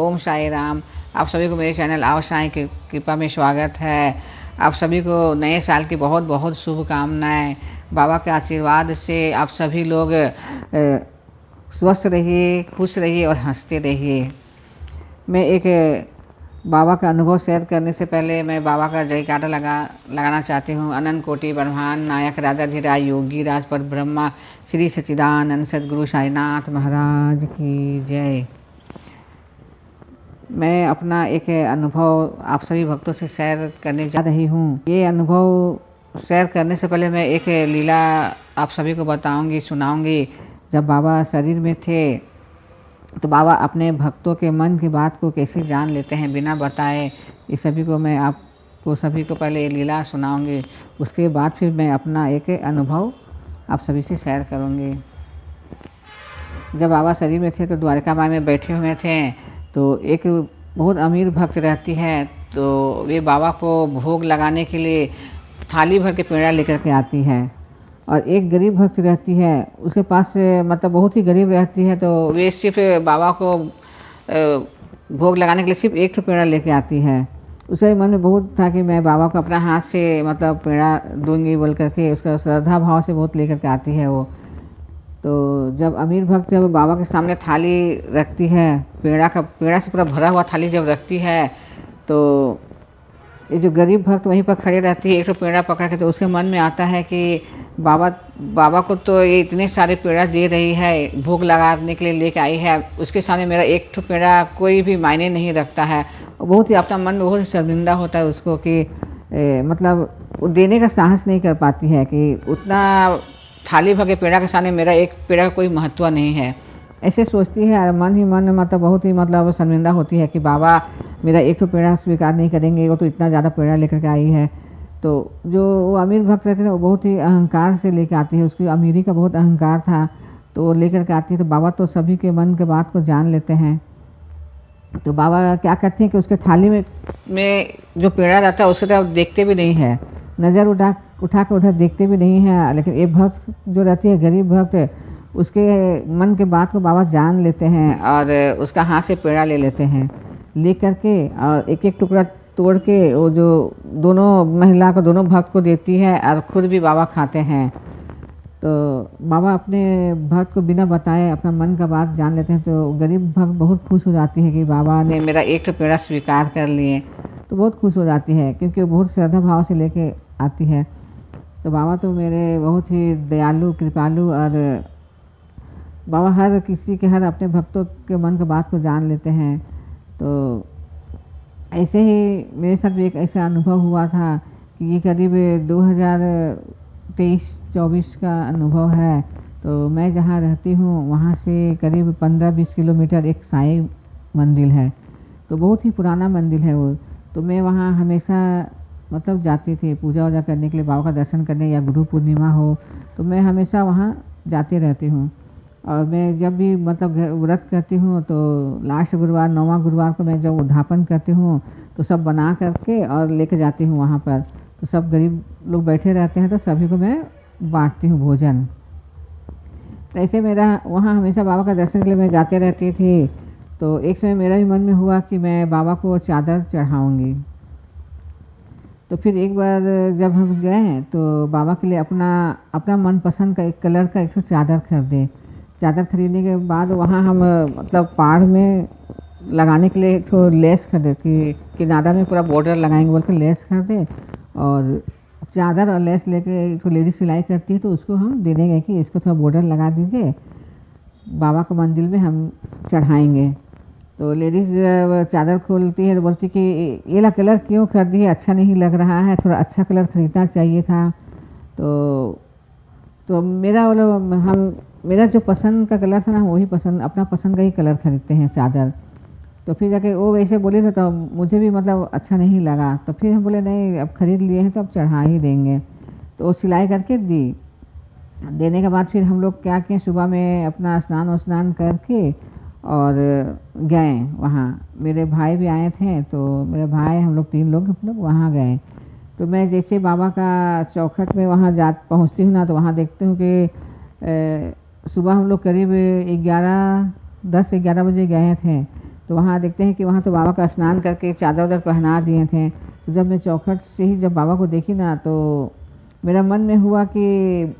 ओम साई राम। आप सभी को मेरे चैनल आओ साई की कृपा में स्वागत है। आप सभी को नए साल की बहुत बहुत शुभकामनाएं। बाबा के आशीर्वाद से आप सभी लोग स्वस्थ रहिए, खुश रहिए और हंसते रहिए। मैं एक बाबा का अनुभव शेयर करने से पहले मैं बाबा का जयकारा लगाना चाहती हूँ। अनंत कोटि ब्रह्मांड नायक राजाधिराज योगी राज पर ब्रह्मा श्री सच्चिदानंद सद्गुरु साईनाथ महाराज की जय। मैं अपना एक अनुभव आप सभी भक्तों से शेयर करने जा रही हूँ। ये अनुभव शेयर करने से पहले मैं एक लीला आप सभी को बताऊँगी, सुनाऊँगी। जब बाबा शरीर में थे तो बाबा अपने भक्तों के मन की बात को कैसे जान लेते हैं बिना बताए, इस सभी को मैं आपको सभी को पहले ये लीला सुनाऊंगी। उसके बाद फिर मैं अपना एक अनुभव आप सभी से शेयर करूंगी। जब बाबा शरीर में थे तो द्वारका माई में बैठे हुए थे, तो एक बहुत अमीर भक्त रहती है, तो वे बाबा को भोग लगाने के लिए थाली भर के पेड़ा लेकर के आती है। और एक गरीब भक्त रहती है, उसके पास मतलब बहुत ही गरीब रहती है, तो वे सिर्फ बाबा को भोग लगाने के लिए सिर्फ एक पेड़ा लेके आती है। उसके मन में बहुत था कि मैं बाबा को अपना हाथ से मतलब पेड़ा दूंगी बोल करके, उसका श्रद्धा भाव से बहुत लेकर के आती है वो। तो जब अमीर भक्त जब बाबा के सामने थाली रखती है, पेड़ा से पूरा भरा हुआ थाली जब रखती है, तो ये जो गरीब भक्त वहीं पर खड़े रहती है एक पेड़ा पकड़ के, तो उसके मन में आता है कि बाबा को तो ये इतने सारे पेड़ा दे रही है, भोग लगाने के लिए लेके आई है, उसके सामने मेरा एक पेड़ा कोई भी मायने नहीं रखता है। बहुत ही अपना मन में बहुत ही शर्मिंदा होता है उसको कि मतलब वो देने का साहस नहीं कर पाती है कि उतना थाली भर के पेड़ा के सामने मेरा एक पेड़ा का कोई महत्व नहीं है, ऐसे सोचती है। और मन ही मन मतलब बहुत ही मतलब शर्मिंदा होती है कि बाबा मेरा एक पेड़ा स्वीकार नहीं करेंगे, वो तो इतना ज़्यादा पेड़ा लेकर के आई है। तो जो वो अमीर भक्त रहते थे वो बहुत ही अहंकार से लेकर आती है, उसकी अमीरी का बहुत अहंकार था, तो वो लेकर के आती है। तो बाबा तो सभी के मन के बात को जान लेते हैं। तो बाबा क्या करते हैं कि उसके थाली में जो पेड़ा रहता है उसके तरफ देखते भी नहीं है, नज़र उठा के उधर देखते भी नहीं है। लेकिन एक भक्त जो रहती है गरीब भक्त, उसके मन के बात को बाबा जान लेते हैं और उसका हाथ से पेड़ा ले लेते हैं, ले करके और एक एक टुकड़ा तोड़ के वो जो दोनों महिला को दोनों भक्त को देती है और खुद भी बाबा खाते हैं। तो बाबा अपने भक्त को बिना बताए अपना मन का बात जान लेते हैं। तो गरीब भक्त बहुत खुश हो जाती है कि बाबा ने मेरा एक पेड़ा स्वीकार कर लिए, तो बहुत खुश हो जाती है क्योंकि वो बहुत श्रद्धा भाव से लेके आती है। तो बाबा तो मेरे बहुत ही दयालु कृपालु, और बाबा हर किसी के हर अपने भक्तों के मन की बात को जान लेते हैं। तो ऐसे ही मेरे साथ भी एक ऐसा अनुभव हुआ था कि ये करीब 2023-24 का अनुभव है। तो मैं जहाँ रहती हूँ वहाँ से करीब 15-20 किलोमीटर एक साई मंदिर है, तो बहुत ही पुराना मंदिर है वो। तो मैं वहाँ हमेशा मतलब जाती थी पूजा वूजा करने के लिए, बाबा का दर्शन करने, या गुरु पूर्णिमा हो तो मैं हमेशा वहाँ जाती रहती हूँ। और मैं जब भी मतलब व्रत करती हूँ तो लास्ट गुरुवार 9वां गुरुवार को मैं जब उद्यापन करती हूँ तो सब बना करके और लेके जाती हूँ वहाँ पर। तो सब गरीब लोग बैठे रहते हैं तो सभी को मैं बांटती हूँ भोजन। तो ऐसे मेरा वहाँ हमेशा बाबा का दर्शन के लिए मैं जाते रहती थी। तो एक समय मेरा भी मन में हुआ कि मैं बाबा को चादर चढ़ाऊँगी। तो फिर एक बार जब हम गए तो बाबा के लिए अपना मनपसंद का एक कलर का एक चादर खरीदे। चादर खरीदने के बाद वहाँ हम मतलब पाड़ में लगाने के लिए एक तो लेस खरीदे कि किनारा में पूरा बॉर्डर लगाएंगे बोल के लेस खरीदे। और चादर और लेस लेके एक लेडीज सिलाई करती है तो उसको हम देने गए कि इसको थोड़ा बॉर्डर लगा दीजिए, बाबा को मंदिर में हम चढ़ाएंगे। तो लेडीज़ चादर खोलती है तो बोलती कि ये ला कलर क्यों खरीदी है, अच्छा नहीं लग रहा है, थोड़ा अच्छा कलर खरीदना चाहिए था। तो मेरा जो पसंद का कलर था ना, वही अपना पसंद का ही कलर खरीदते हैं चादर। तो फिर जाके वो वैसे बोले थे तो मुझे भी मतलब अच्छा नहीं लगा। तो फिर हम बोले नहीं, अब खरीद लिए हैं तो अब चढ़ा ही देंगे। तो वो सिलाई करके देने के बाद फिर हम लोग क्या किए, सुबह में अपना स्नान करके और गए वहाँ। मेरे भाई भी आए थे, तो मेरे भाई हम लोग 3 लोग वहाँ गए। तो मैं जैसे बाबा का चौखट में वहाँ पहुँचती हूँ ना, तो वहाँ देखती हूँ कि सुबह हम लोग करीब 10-11 बजे गए थे। तो वहाँ देखते हैं कि वहाँ तो बाबा का स्नान करके चादर उधर पहना दिए थे। तो जब मैं चौखट से ही जब बाबा को देखी ना, तो मेरा मन में हुआ कि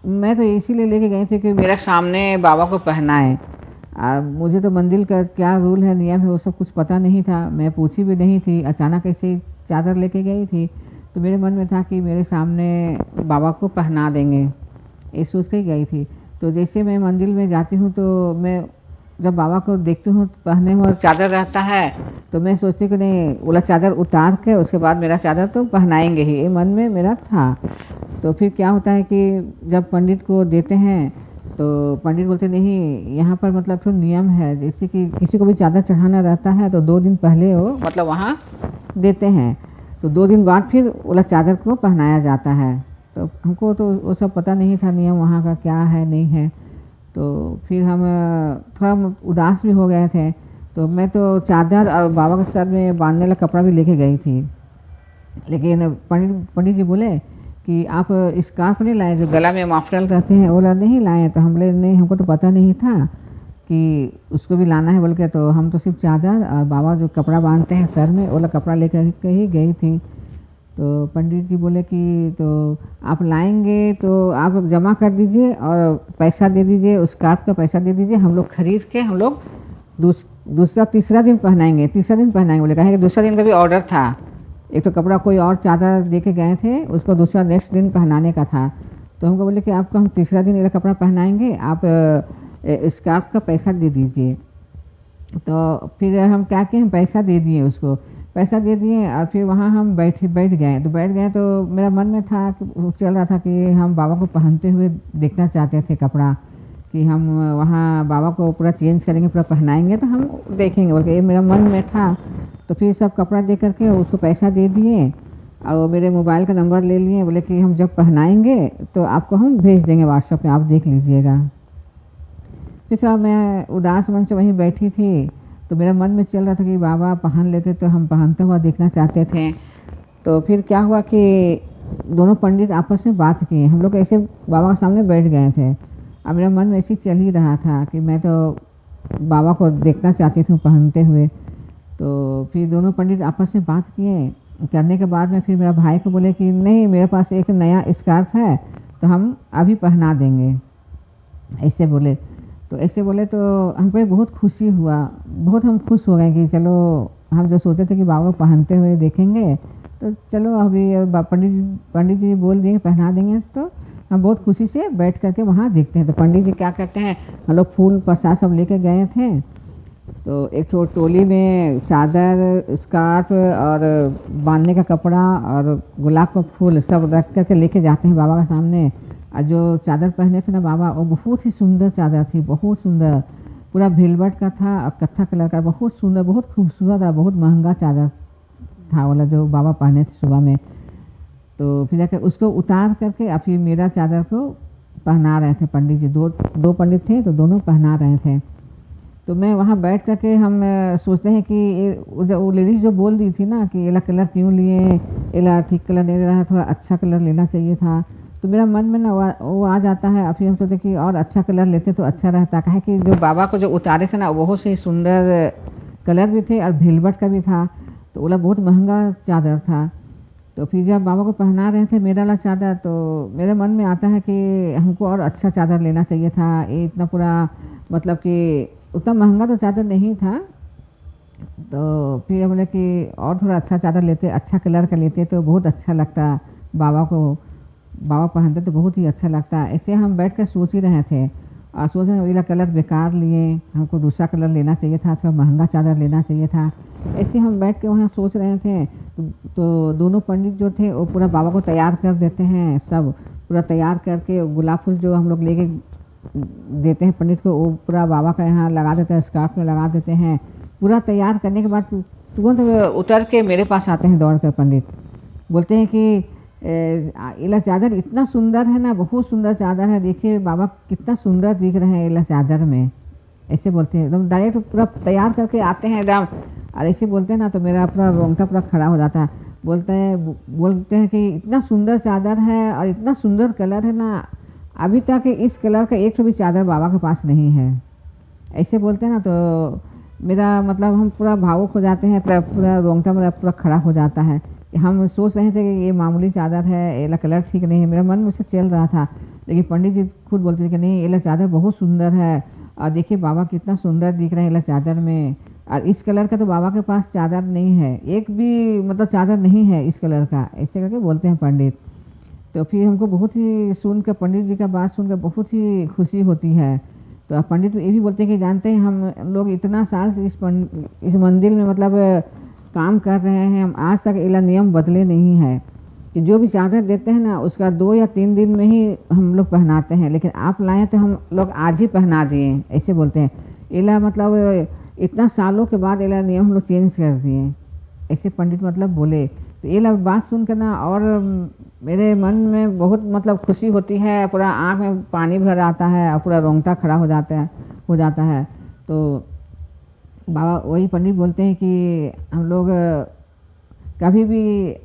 मैं तो इसीलिए लेके गई थी कि मेरा सामने बाबा को पहनाए। और मुझे तो मंदिर का क्या रूल है, नियम है, वो सब कुछ पता नहीं था, मैं पूछी भी नहीं थी। अचानक ऐसे ही चादर लेके गई थी, तो मेरे मन में था कि मेरे सामने बाबा को पहना देंगे, ये सोच के ही गई थी। तो जैसे मैं मंदिर में जाती हूँ, तो मैं जब बाबा को देखती हूँ पहने हुआ चादर रहता है, तो मैं सोचती हूँ कि नहीं, बोला चादर उतार के उसके बाद मेरा चादर तो पहनाएंगे ही, ये मन में मेरा था। तो फिर क्या होता है कि जब पंडित को देते हैं, तो पंडित बोलते नहीं, यहाँ पर मतलब फिर नियम है, जैसे कि किसी को भी चादर चढ़ाना रहता है तो 2 दिन पहले वो मतलब वहाँ देते हैं, तो 2 दिन बाद फिर बोला चादर को पहनाया जाता है। तो हमको तो वो सब पता नहीं था नियम वहाँ का क्या है नहीं है। तो फिर हम थोड़ा उदास भी हो गए थे, तो मैं तो चादर और बाबा के सर में बांधने वाला कपड़ा भी लेके गई थी। लेकिन पंडित जी बोले कि आप स्कार्फ नहीं लाए, जो गला में मफलर रहते हैं, वो वाला नहीं लाए। तो हम बोले नहीं, हमको तो पता नहीं था कि उसको भी लाना है बोल के, तो हम तो सिर्फ चादर और बाबा जो कपड़ा बांधते हैं सर में, वो वाला कपड़ा लेकर के ही गई थी। तो पंडित जी बोले कि तो आप लाएंगे तो आप जमा कर दीजिए और पैसा दे दीजिए, उस स्कार्फ का पैसा दे दीजिए, हम लोग खरीद के हम लोग दूसरा तीसरा दिन पहनाएंगे, तीसरा दिन पहनाएंगे। बोले कहे कि दूसरा दिन का भी ऑर्डर था, एक तो कपड़ा कोई और चादर दे के गए थे, उसको दूसरा नेक्स्ट दिन पहनाने का था। तो हमको बोले कि आपको हम तीसरा दिन ये कपड़ा पहनाएंगे, आप स्कार्फ का पैसा दे दीजिए। तो फिर हम क्या किए, हम पैसा दे दिए, उसको पैसा दे दिए और फिर वहाँ हम बैठ गए। तो मेरा मन में था कि चल रहा था कि हम बाबा को पहनते हुए देखना चाहते थे कपड़ा, कि हम वहाँ बाबा को पूरा चेंज करेंगे, पूरा पहनाएंगे तो हम देखेंगे बोल के, ये मेरा मन में था। तो फिर सब कपड़ा दे करके उसको पैसा दे दिए और वो मेरे मोबाइल का नंबर ले लिए, बोले कि हम जब पहनाएंगे तो आपको हम भेज देंगे व्हाट्सएप पे, आप देख लीजिएगा। फिर साहब मैं उदास मन से वहीं बैठी थी, तो मेरा मन में चल रहा था कि बाबा पहन लेते तो हम पहनते हुआ देखना चाहते थे। तो फिर क्या हुआ कि दोनों पंडित आपस में बात किए, हम लोग ऐसे बाबा के सामने बैठ गए थे। अब मेरा मन में ऐसे चल ही रहा था कि मैं तो बाबा को देखना चाहती थी पहनते हुए। तो फिर दोनों पंडित आपस में बात किए, करने के बाद में फिर मेरा भाई को बोले कि नहीं, मेरे पास एक नया स्कार्फ है तो हम अभी पहना देंगे, ऐसे बोले। तो ऐसे बोले तो हमको बहुत खुशी हुआ, बहुत हम खुश हो गए कि चलो, हम जो सोचे थे कि बाबा को पहनते हुए देखेंगे, तो चलो अभी पंडित जी बोल दिए पहना देंगे, तो हम बहुत खुशी से बैठ करके वहाँ देखते हैं। तो पंडित जी क्या करते हैं, हम लोग फूल प्रसाद सब लेके गए थे, तो एक टोली में चादर, स्कार्फ और बांधने का कपड़ा और गुलाब का फूल सब रख करके लेके जाते हैं बाबा के सामने। और जो चादर पहने थे ना बाबा, वो बहुत ही सुंदर चादर थी, बहुत सुंदर, पूरा वेलवेट का था और कत्था कलर का, बहुत सुंदर, बहुत खूबसूरत और बहुत महंगा चादर था वाला जो बाबा पहने थे सुबह में। तो फिर जाकर उसको उतार करके और फिर मेरा चादर को पहना रहे थे पंडित जी, दो पंडित थे तो दोनों पहना रहे थे। तो मैं वहाँ बैठ करके हम सोचते हैं कि वो लेडीज़ जो बोल दी थी ना कि ये कलर क्यों लिए, ये ठीक कलर नहीं रहा, थोड़ा अच्छा कलर लेना चाहिए था। तो मेरा मन में ना वो आ जाता है, फिर हम सोचते कि और अच्छा कलर लेते तो अच्छा रहता, कहे कि जो बाबा को जो उतारे थे ना बहुत से सुंदर कलर भी थे और वेलवेट का भी था, तो बोला बहुत महंगा चादर था। तो फिर जब बाबा को पहना रहे थे मेरा वाला चादर, तो मेरे मन में आता है कि हमको और अच्छा चादर लेना चाहिए था। ये इतना पूरा मतलब कि उतना महंगा तो चादर नहीं था, तो फिर बोले कि और थोड़ा अच्छा चादर लेते, अच्छा कलर का लेते तो बहुत अच्छा लगता बाबा को, बाबा पहनते तो बहुत ही अच्छा लगता। ऐसे हम बैठ कर सोच ही रहे थे और सोच रहे वाला कलर बेकार लिए, हमको दूसरा कलर लेना चाहिए था, थोड़ा महंगा चादर लेना चाहिए था। ऐसे हम बैठ के वहाँ सोच रहे थे। तो दोनों पंडित जो थे वो पूरा बाबा को तैयार कर देते हैं, सब पूरा तैयार करके गुलाब फूल जो हम लोग लेके देते हैं पंडित को, वो पूरा बाबा का यहाँ लगा देते हैं, स्कार्फ में लगा देते हैं। पूरा तैयार करने के बाद तुरंत उतर के मेरे पास आते हैं दौड़ कर पंडित, बोलते हैं कि इला चादर इतना सुंदर है ना, बहुत सुंदर चादर है, देखिए बाबा कितना सुंदर दिख रहे हैं इला चादर में, ऐसे बोलते हैं। एकदम डायरेक्ट पूरा तैयार करके आते हैं एकदम, और ऐसे बोलते हैं ना तो मेरा पूरा रोंगटा पूरा खड़ा हो जाता है। बोलते हैं कि इतना सुंदर चादर है और इतना सुंदर कलर है ना, अभी तक इस कलर का एक भी चादर बाबा के पास नहीं है, ऐसे बोलते हैं ना। तो मेरा मतलब हम पूरा भावुक हो जाते हैं, पूरा पूरा रोंगटा मेरा पूरा खड़ा हो जाता है। हम सोच रहे थे कि ये मामूली चादर है, ये कलर ठीक नहीं है, मेरा मन मुझसे चल रहा था। लेकिन पंडित जी खुद बोलते थे कि नहीं, ये चादर बहुत सुंदर है और देखिए बाबा कितना सुंदर दिख रहे हैं ये चादर में, और इस कलर का तो बाबा के पास चादर नहीं है, एक भी मतलब चादर नहीं है इस कलर का, ऐसे करके बोलते हैं पंडित। तो फिर हमको बहुत ही सुनकर, पंडित जी का बात सुनकर बहुत ही खुशी होती है। तो अब पंडित ये भी बोलते हैं कि जानते हैं हम लोग इतना साल से इस मंदिर में मतलब काम कर रहे हैं, हम आज तक इला नियम बदले नहीं है कि जो भी चादर देते हैं ना उसका 2 या 3 दिन में ही हम लोग पहनाते हैं, लेकिन आप लाए तो हम लोग आज ही पहना दिए, ऐसे बोलते हैं। इला मतलब इतना सालों के बाद इला नियम हम लोग चेंज कर दिए, ऐसे पंडित मतलब बोले। तो ये लोग बात सुनकर ना और मेरे मन में बहुत मतलब खुशी होती है, पूरा आँख में पानी भर आता है और पूरा रोंगटा खड़ा हो जाता है। तो बाबा वही पंडित बोलते हैं कि हम लोग कभी भी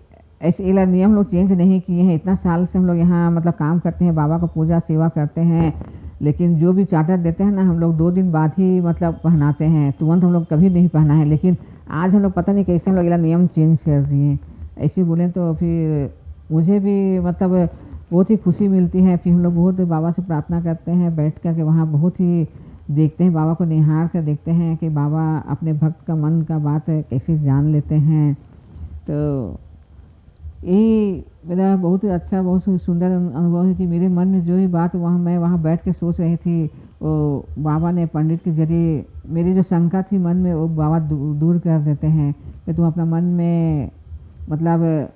ऐसे इला नियम लोग चेंज नहीं किए हैं, इतना साल से हम लोग यहाँ मतलब काम करते हैं, बाबा का पूजा सेवा करते हैं, लेकिन जो भी चादर देते हैं ना हम लोग 2 दिन बाद ही मतलब पहनाते हैं, तुरंत हम लोग कभी नहीं पहना है। लेकिन आज हम लोग पता नहीं कैसे हम लोग इला नियम चेंज कर दिए, ऐसे बोले। तो फिर मुझे भी मतलब बहुत ही खुशी मिलती है। फिर हम लोग बहुत बाबा से प्रार्थना करते हैं, बैठ कर के वहाँ बहुत ही देखते हैं, बाबा को निहार कर देखते हैं कि बाबा अपने भक्त का मन का बात कैसे जान लेते हैं। तो यही मेरा बहुत ही अच्छा, बहुत ही सुंदर अनुभव है कि मेरे मन में जो ही बात मैं वहाँ बैठ के सोच रही थी, वो बाबा ने पंडित के जरिए मेरी जो शंका थी मन में वो बाबा दूर कर देते हैं कि तुम अपना मन में मतलब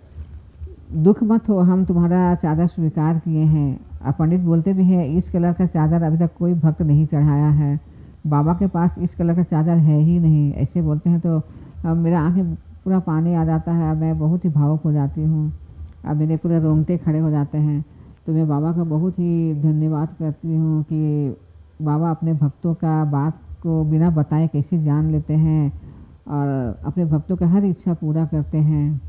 दुख मत हो, हम तुम्हारा चादर स्वीकार किए हैं। और पंडित बोलते भी हैं इस कलर का चादर अभी तक कोई भक्त नहीं चढ़ाया है, बाबा के पास इस कलर का चादर है ही नहीं, ऐसे बोलते हैं। तो अब मेरा आंखें पूरा पानी आ जाता है, मैं बहुत ही भावुक हो जाती हूँ, अब मेरे पूरे रोंगटे खड़े हो जाते हैं। तो मैं बाबा का बहुत ही धन्यवाद करती हूँ कि बाबा अपने भक्तों का बात को बिना बताए कैसे जान लेते हैं और अपने भक्तों का हर इच्छा पूरा करते हैं।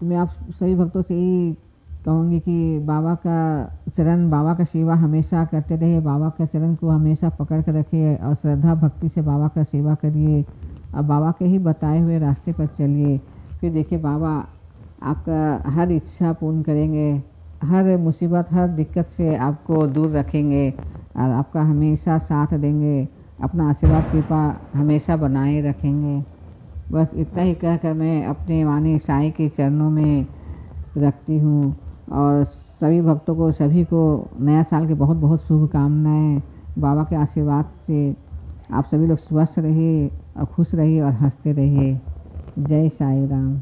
तो मैं आप सभी भक्तों से यही कहूँगी कि बाबा का चरण, बाबा का सेवा हमेशा करते रहिए, बाबा के चरण को हमेशा पकड़ कर रखिए और श्रद्धा भक्ति से बाबा का सेवा करिए और बाबा के ही बताए हुए रास्ते पर चलिए। फिर देखिए बाबा आपका हर इच्छा पूर्ण करेंगे, हर मुसीबत हर दिक्कत से आपको दूर रखेंगे और आपका हमेशा साथ देंगे, अपना आशीर्वाद कृपा हमेशा बनाए रखेंगे। बस इतना ही कहकर मैं अपने वाणी साईं के चरणों में रखती हूँ और सभी भक्तों को, सभी को नया साल के बहुत बहुत शुभकामनाएं। बाबा के आशीर्वाद से आप सभी लोग स्वस्थ रहिए और खुश रहिए और हंसते रहिए। जय साईं राम।